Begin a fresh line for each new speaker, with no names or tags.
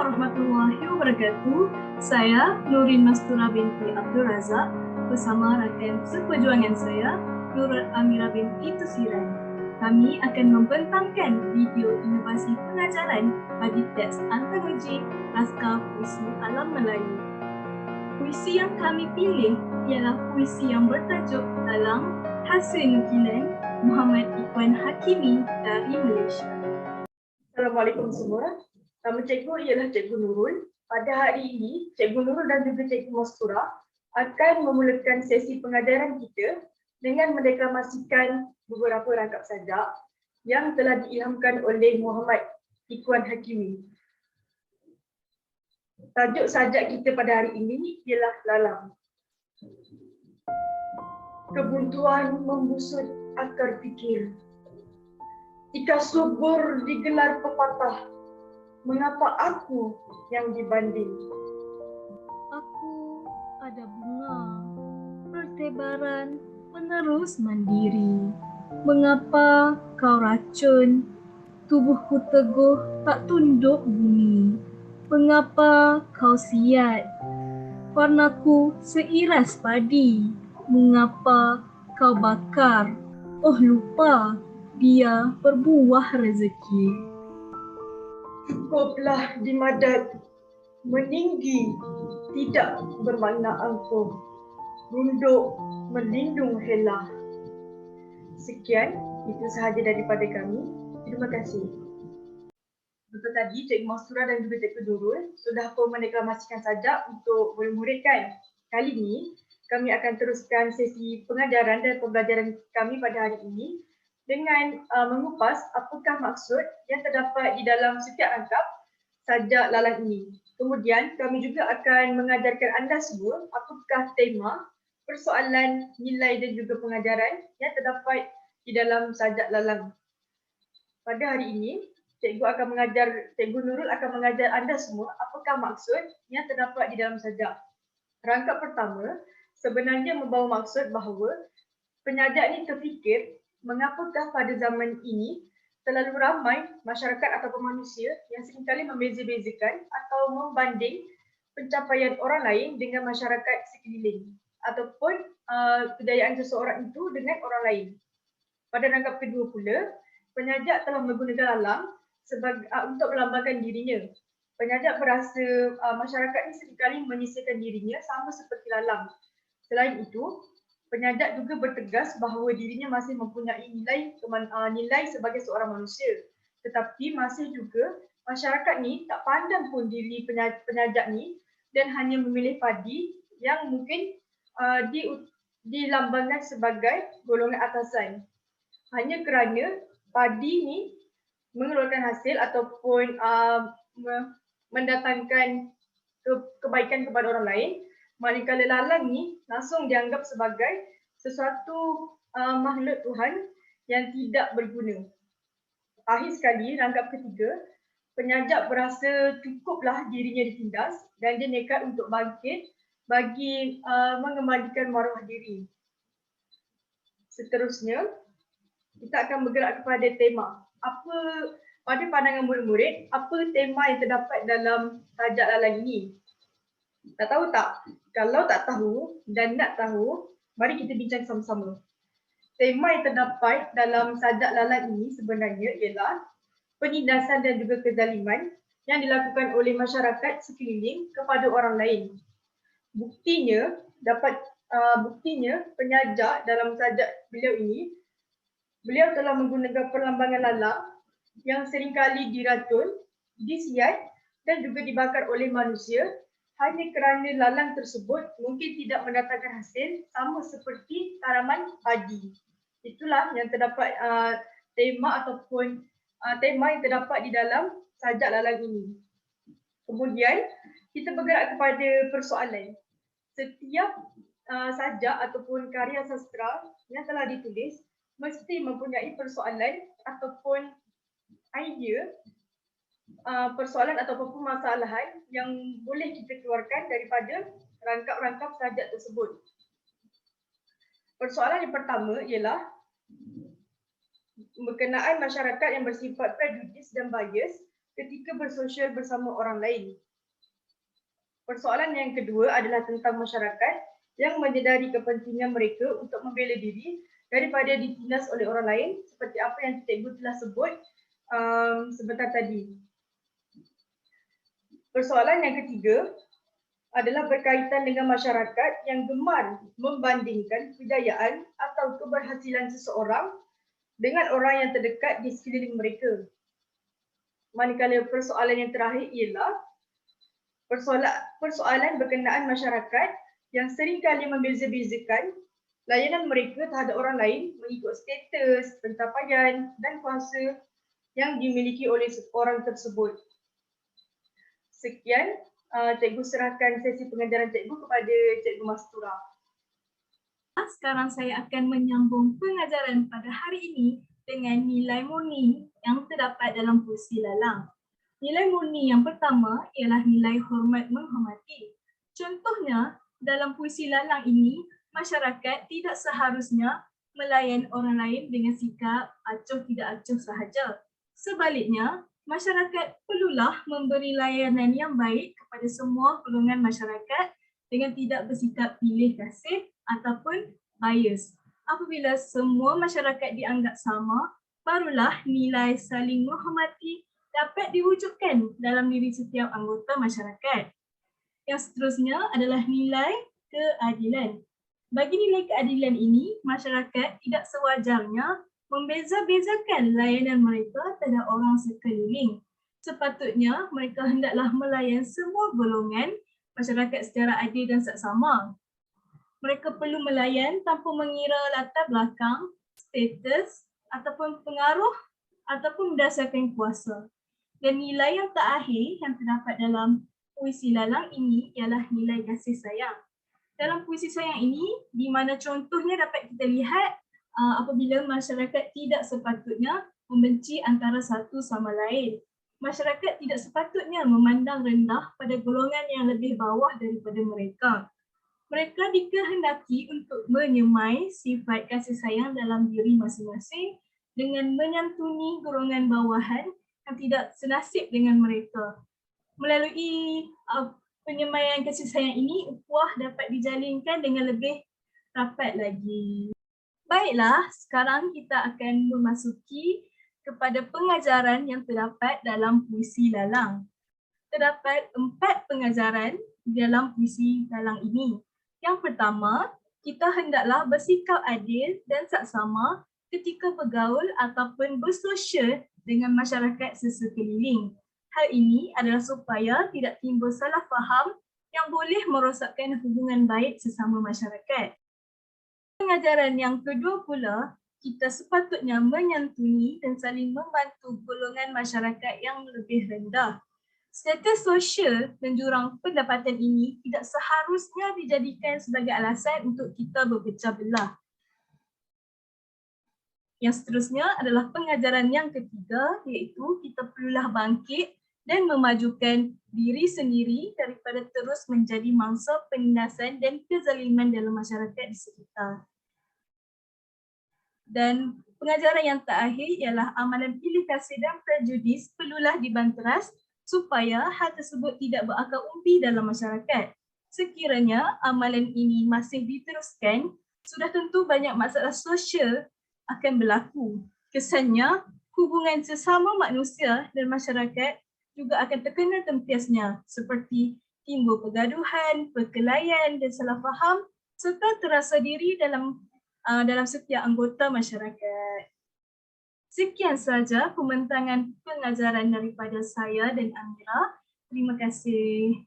warahmatullahi wabarakatuh. Saya Nurin Mastura binti Abdul Razak bersama rakan seperjuangan saya, Nurul Amira binti Tusiran. Kami akan membentangkan video inovasi pengajaran bagi teks antarmuji Naskah Puisi Alam Melayu. Puisi yang kami pilih ialah puisi yang bertajuk Dalam Hasil Nukilan Muhammad Ikhwan Hakimi dari Malaysia.
Assalamualaikum semua. Nama cikgu ialah Cikgu Nurul. Pada hari ini, Cikgu Nurul dan juga Cikgu Mastura akan memulakan sesi pengajaran kita dengan mendeklamasikan beberapa rangkap sajak yang telah diilhamkan oleh Muhammad Ikhwan Hakimi. Tajuk sajak kita pada hari ini ialah Lalang. Kebuntuan membusut akar fikir. Jika subur digelar pepatah, mengapa aku yang dibanding?
Aku ada bunga, bertebaran menerus mandiri. Mengapa kau racun, tubuhku teguh tak tunduk bumi? Mengapa kau siat, warnaku seiras padi? Mengapa kau bakar, oh lupa dia berbuah rezeki?
Cukuplah di madat, meninggi tidak bermakna angkuh, runduk melindung helah. Sekian, itu sahaja daripada kami. Terima kasih. Betul tadi, Cikgu Mastura dan juga Cikgu Nurul sudah pun mendeklamasikan sajak untuk murid-murid kan. Kali ini, kami akan teruskan sesi pengajaran dan pembelajaran kami pada hari ini dengan mengupas apakah maksud yang terdapat di dalam setiap rangkap sajak lalang ini. Kemudian kami juga akan mengajarkan anda semua apakah tema, persoalan, nilai dan juga pengajaran yang terdapat di dalam sajak lalang. Pada hari ini, Cikgu Nurul akan mengajar anda semua apakah maksud yang terdapat di dalam sajak. Rangkap pertama sebenarnya membawa maksud bahawa penyajak ini terfikir mengapakah pada zaman ini terlalu ramai masyarakat ataupun manusia yang seringkali membeza-bezakan atau membanding pencapaian orang lain dengan masyarakat sekeliling ataupun kejayaan seseorang itu dengan orang lain. Pada rangkap kedua pula, penyajak telah menggunakan lalang untuk melambangkan dirinya. Penyajak berasa masyarakat ini seringkali menyisirkan dirinya sama seperti lalang. Selain itu, penyajak juga bertegas bahawa dirinya masih mempunyai nilai sebagai seorang manusia. Tetapi masih juga masyarakat ni tak pandang pun diri penyajak ni dan hanya memilih padi yang mungkin dilambangkan sebagai golongan atasan. Hanya kerana padi ni mengeluarkan hasil ataupun mendatangkan kebaikan kepada orang lain, manakala lalang ni langsung dianggap sebagai sesuatu makhluk Tuhan yang tidak berguna. Akhir sekali, rangkap ketiga, penyajak berasa cukuplah dirinya ditindas dan dia nekat untuk bangkit bagi mengembalikan maruah diri. Seterusnya, kita akan bergerak kepada tema. Pada pandangan murid-murid, apa tema yang terdapat dalam sajak lalang ini? Tak tahu tak? Kalau tak tahu dan nak tahu, mari kita bincang sama-sama. Tema yang terdapat dalam sajak lalang ini sebenarnya ialah penindasan dan juga kezaliman yang dilakukan oleh masyarakat sekeliling kepada orang lain. Buktinya penyajak dalam sajak beliau ini, beliau telah menggunakan perlambangan lalang yang seringkali diracun, disiat dan juga dibakar oleh manusia hanya kerana lalang tersebut mungkin tidak mendatangkan hasil sama seperti tanaman padi. Itulah yang terdapat tema yang terdapat di dalam sajak lalang ini. Kemudian kita bergerak kepada persoalan. Setiap sajak ataupun karya sastra yang telah ditulis mesti mempunyai persoalan ataupun idea, persoalan ataupun permasalahan yang boleh kita keluarkan daripada rangkap-rangkap sajak tersebut. Persoalan yang pertama ialah berkenaan masyarakat yang bersifat prejudis dan bias ketika bersosial bersama orang lain. Persoalan yang kedua adalah tentang masyarakat yang menyedari kepentingan mereka untuk membela diri daripada ditindas oleh orang lain seperti apa yang cikgu telah sebut sebentar tadi. Persoalan yang ketiga adalah berkaitan dengan masyarakat yang gemar membandingkan kejayaan atau keberhasilan seseorang dengan orang yang terdekat di sekeliling mereka. Manakala persoalan yang terakhir ialah persoalan berkenaan masyarakat yang seringkali membeza-bezakan layanan mereka terhadap orang lain mengikut status, pencapaian dan kuasa yang dimiliki oleh orang tersebut. Sekian, cikgu serahkan sesi pengajaran cikgu kepada Cikgu Mastura.
Sekarang saya akan menyambung pengajaran pada hari ini dengan nilai murni yang terdapat dalam puisi lalang. Nilai murni yang pertama ialah nilai hormat menghormati. Contohnya, dalam puisi lalang ini, masyarakat tidak seharusnya melayan orang lain dengan sikap acuh tidak acuh sahaja. Sebaliknya, masyarakat perlulah memberi layanan yang baik kepada semua golongan masyarakat dengan tidak bersikap pilih kasih ataupun bias. Apabila semua masyarakat dianggap sama, barulah nilai saling menghormati dapat diwujudkan dalam diri setiap anggota masyarakat. Yang seterusnya adalah nilai keadilan. Bagi nilai keadilan ini, masyarakat tidak sewajarnya membeza-bezakan layanan mereka terhadap orang sekeliling. Sepatutnya mereka hendaklah melayan semua golongan masyarakat secara adil dan saksama. Mereka perlu melayan tanpa mengira latar belakang, status ataupun pengaruh ataupun berdasarkan kuasa. Dan nilai yang terakhir yang terdapat dalam puisi lalang ini ialah nilai kasih sayang. Dalam puisi sayang ini, di mana contohnya dapat kita lihat apabila masyarakat tidak sepatutnya membenci antara satu sama lain. Masyarakat tidak sepatutnya memandang rendah pada golongan yang lebih bawah daripada mereka. Mereka dikehendaki untuk menyemai sifat kasih sayang dalam diri masing-masing dengan menyantuni golongan bawahan yang tidak senasib dengan mereka. Melalui penyemaian kasih sayang ini, ukhuwah dapat dijalinkan dengan lebih rapat lagi. Baiklah, sekarang kita akan memasuki kepada pengajaran yang terdapat dalam puisi lalang. Terdapat 4 pengajaran dalam puisi lalang ini. Yang pertama, kita hendaklah bersikap adil dan saksama ketika bergaul ataupun bersosial dengan masyarakat sesekeliling. Hal ini adalah supaya tidak timbul salah faham yang boleh merosakkan hubungan baik sesama masyarakat. Pengajaran yang kedua pula, kita sepatutnya menyantuni dan saling membantu golongan masyarakat yang lebih rendah. Status sosial dan jurang pendapatan ini tidak seharusnya dijadikan sebagai alasan untuk kita berpecah belah. Yang seterusnya adalah pengajaran yang ketiga, iaitu kita perlulah bangkit dan memajukan diri sendiri daripada terus menjadi mangsa penindasan dan kezaliman dalam masyarakat di sekitar. Dan pengajaran yang terakhir ialah amalan pilih kasih dan prejudis perlulah dibanteras supaya hal tersebut tidak berakar umbi dalam masyarakat. Sekiranya amalan ini masih diteruskan, sudah tentu banyak masalah sosial akan berlaku. Kesannya, hubungan sesama manusia dan masyarakat juga akan terkena tempiasnya seperti timbul pergaduhan, perkelahian dan salah faham serta terasa diri dalam setiap anggota masyarakat. Sekian sahaja pembentangan pengajaran daripada saya dan Amira. Terima kasih.